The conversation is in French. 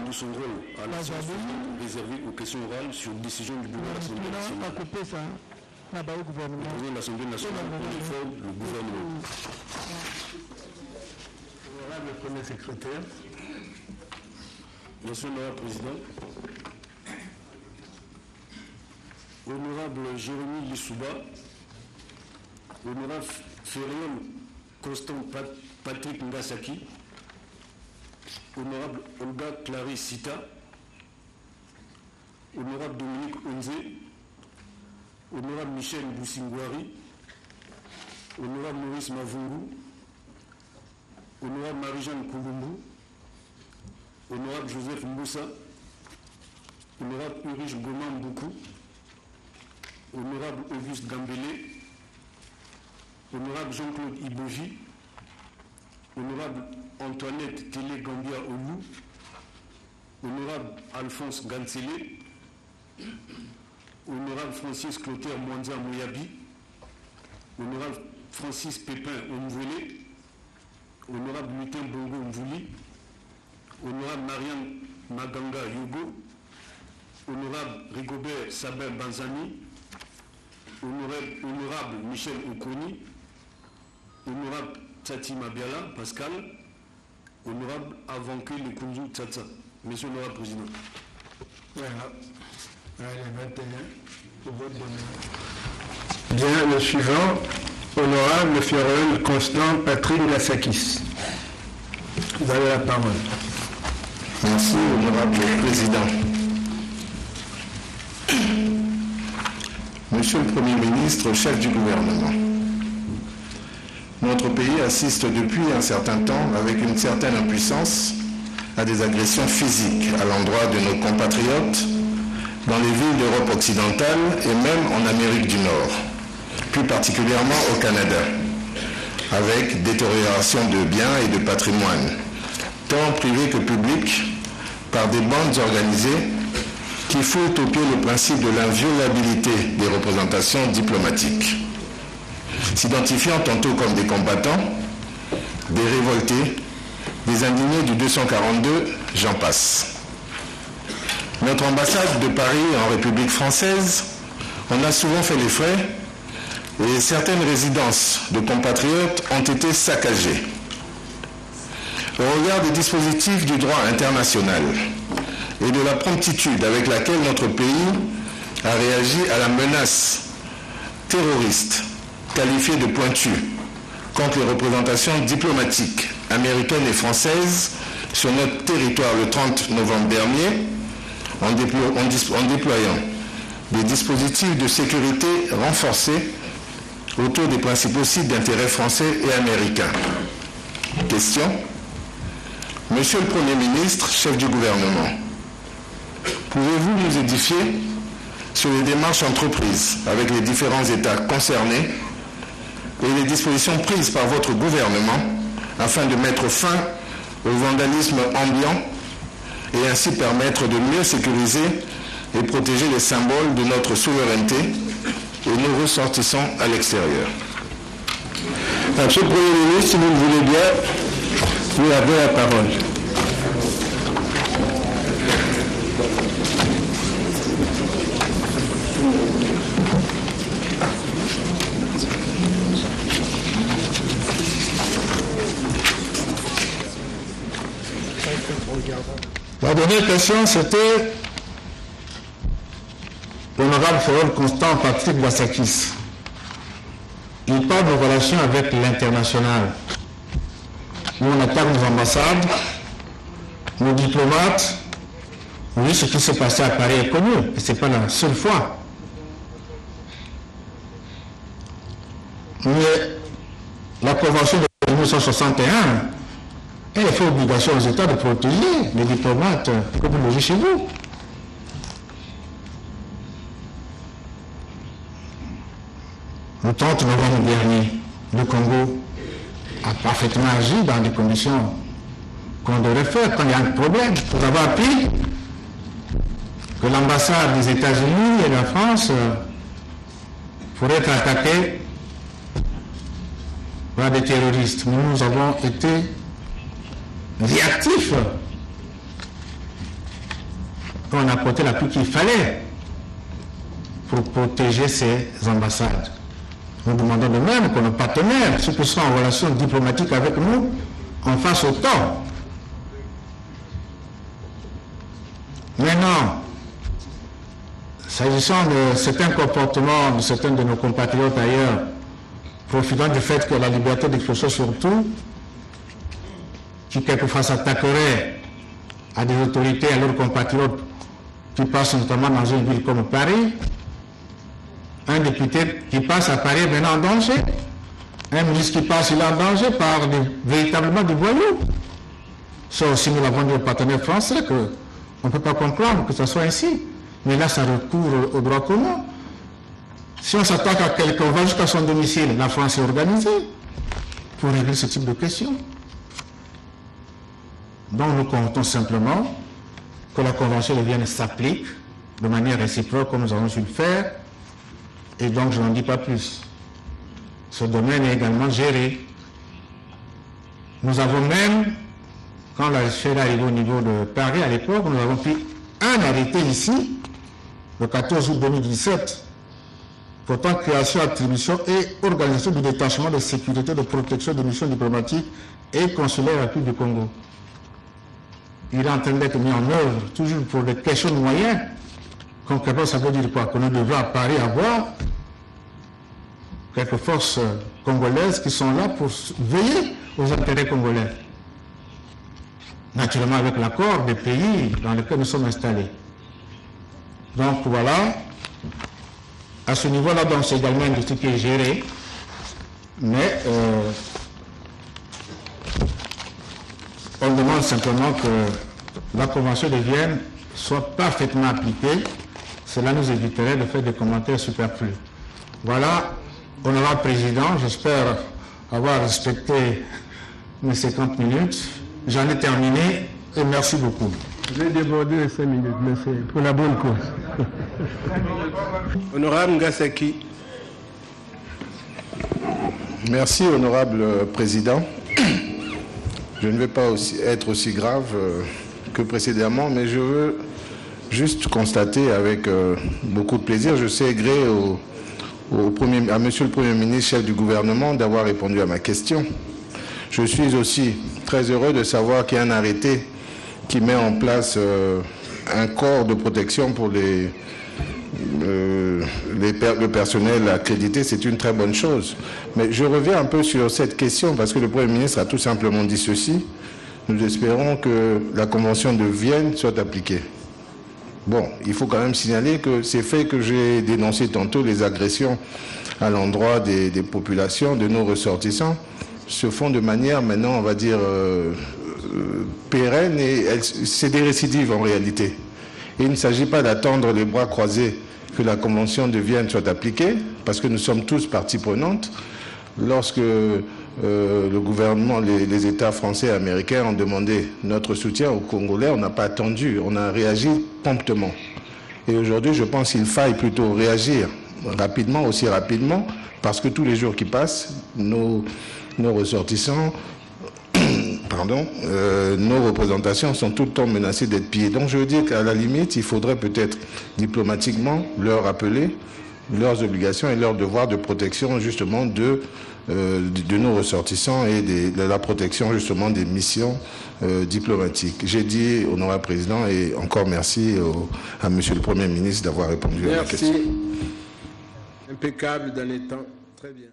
de son rôle à la séance réservée aux questions orales sur décision du bureau de l'Assemblée nationale. Le président de l'Assemblée nationale informe le gouvernement. Honorable le premier secrétaire. Monsieur le Président, Honorable Jérémy Lissouba, Honorable Férion Constant Patrick Ngasaki, Honorable Olga Clarisse Sita, Honorable Dominique Onze, Honorable Michel Boussingouari, Honorable Maurice Mavungu, Honorable Marie-Jeanne Koulumbu, Honorable Joseph Mboussa, Honorable Ulrich Goma Mboukou, Honorable Auguste Gambélé, Honorable Jean-Claude Iboji, Honorable Antoinette Télé Gambia Olou, Honorable Alphonse Gansele, Honorable Francis Clotaire Mwanza Moyabi, Honorable Francis Pépin Omvole, Honorable Mutin Bongo Mvouli, Honorable Marianne Maganga Yogo, Honorable Rigobert Sabin Banzani, Honorable Michel Okoni, Honorable Tati Mabiala Pascal, Honorable Avanké Lekunzu Tata. Monsieur le Président. Voilà. Allez, 21. Pour votre bonheur. Bien, le suivant, Honorable Férion Constant Patrick Ngasaki. Vous avez la parole. Merci, Honorable Président. Monsieur le Premier ministre, chef du gouvernement, notre pays assiste depuis un certain temps, avec une certaine impuissance, à des agressions physiques à l'endroit de nos compatriotes dans les villes d'Europe occidentale et même en Amérique du Nord, plus particulièrement au Canada, avec détérioration de biens et de patrimoine, tant privé que public, par des bandes organisées qui foutent au pied le principe de l'inviolabilité des représentations diplomatiques, s'identifiant tantôt comme des combattants, des révoltés, des indignés du 242, j'en passe. Notre ambassade de Paris en République française en a souvent fait les frais et certaines résidences de compatriotes ont été saccagées. Au regard des dispositifs du droit international et de la promptitude avec laquelle notre pays a réagi à la menace terroriste qualifiée de pointue contre les représentations diplomatiques américaines et françaises sur notre territoire le 30 novembre dernier, en déployant des dispositifs de sécurité renforcés autour des principaux sites d'intérêt français et américains. Question. Monsieur le Premier ministre, chef du gouvernement, pouvez-vous nous édifier sur les démarches entreprises avec les différents États concernés et les dispositions prises par votre gouvernement afin de mettre fin au vandalisme ambiant et ainsi permettre de mieux sécuriser et protéger les symboles de notre souveraineté et nos ressortissants à l'extérieur? Monsieur le Premier ministre, si vous le voulez bien, vous avez la parole. La dernière question, c'était l'honorable Férion Constant Patrick Ngasaki. Il parle de relations avec l'international. Nous, on attaque nos ambassades, nos diplomates. Oui, ce qui s'est passé à Paris est connu, et ce n'est pas la seule fois. Mais la Convention de 1961, elle fait obligation aux États de protéger les diplomates que vous logez chez vous. Le 30 novembre dernier, le Congo a parfaitement agi dans des conditions qu'on devrait faire quand il y a un problème. Vous avez appris que l'ambassade des États-Unis et de la France pourrait être attaquée par des terroristes. Mais nous avons été réactifs. On a apporté l'appui qu'il fallait pour protéger ces ambassades. Nous demandons de même que nos partenaires, ceux qui sont en relation diplomatique avec nous, en fassent autant. Maintenant, s'agissant de certains comportements de certains de nos compatriotes ailleurs, profitant du fait que la liberté d'expression surtout, qui quelquefois s'attaquerait à des autorités, à leurs compatriotes qui passent notamment dans une ville comme Paris, un député qui passe à Paris est maintenant en danger, un ministre qui passe il est en danger par véritablement des voyous. Ça aussi nous l'avons dit aux partenaires français qu'on ne peut pas comprendre que ce soit ainsi. Mais là ça recourt au droit commun. Si on s'attaque à quelqu'un, on va jusqu'à son domicile, la France est organisée pour régler ce type de questions. Donc nous comptons simplement que la Convention de Vienne s'applique de manière réciproque comme nous avons su le faire, et donc je n'en dis pas plus. Ce domaine est également géré. Nous avons même, quand la sphère est arrivée au niveau de Paris à l'époque, nous avons pris un arrêté ici, le 14 août 2017, portant création, attribution et organisation du détachement de sécurité de protection des missions diplomatiques et consulaires à la République du Congo. Il est en train d'être mis en œuvre, toujours pour des questions de moyens. Concrètement, ça veut dire quoi? Que nous devons à Paris avoir quelques forces congolaises qui sont là pour veiller aux intérêts congolais. Naturellement avec l'accord des pays dans lesquels nous sommes installés. Donc voilà, à ce niveau-là, donc c'est également une industrie qui est gérée, mais on demande simplement que la Convention de Vienne soit parfaitement appliquée. Cela nous éviterait de faire des commentaires superflus. Voilà, honorable président, j'espère avoir respecté mes 50 minutes. J'en ai terminé et merci beaucoup. J'ai débordé les 5 minutes, mais c'est pour la bonne cause. Honorable Ngaseki. Merci, honorable président. Je ne vais pas être aussi grave que précédemment, mais je veux juste constater avec beaucoup de plaisir, je sais gré à Monsieur le Premier ministre, chef du gouvernement, d'avoir répondu à ma question. Je suis aussi très heureux de savoir qu'il y a un arrêté qui met en place un corps de protection pour le personnel accrédité. C'est une très bonne chose. Mais je reviens un peu sur cette question parce que le Premier ministre a tout simplement dit ceci. Nous espérons que la Convention de Vienne soit appliquée. Bon, il faut quand même signaler que ces faits que j'ai dénoncés tantôt, les agressions à l'endroit des populations, de nos ressortissants, se font de manière maintenant, on va dire, pérenne et c'est des récidives en réalité. Et il ne s'agit pas d'attendre les bras croisés que la Convention de Vienne soit appliquée, parce que nous sommes tous parties prenantes. Lorsque le gouvernement, les États français et américains ont demandé notre soutien aux Congolais, on n'a pas attendu, on a réagi promptement. Et aujourd'hui, je pense qu'il faille plutôt réagir rapidement, aussi rapidement, parce que tous les jours qui passent, nos ressortissants, nos représentations sont tout le temps menacées d'être pillées. Donc je veux dire qu'à la limite, il faudrait peut-être diplomatiquement leur rappeler leurs obligations et leurs devoirs de protection justement de nos ressortissants et de la protection justement des missions diplomatiques. J'ai dit, honorable président, et encore merci à monsieur le Premier ministre d'avoir répondu à la question. Merci. Impeccable dans les temps. Très bien.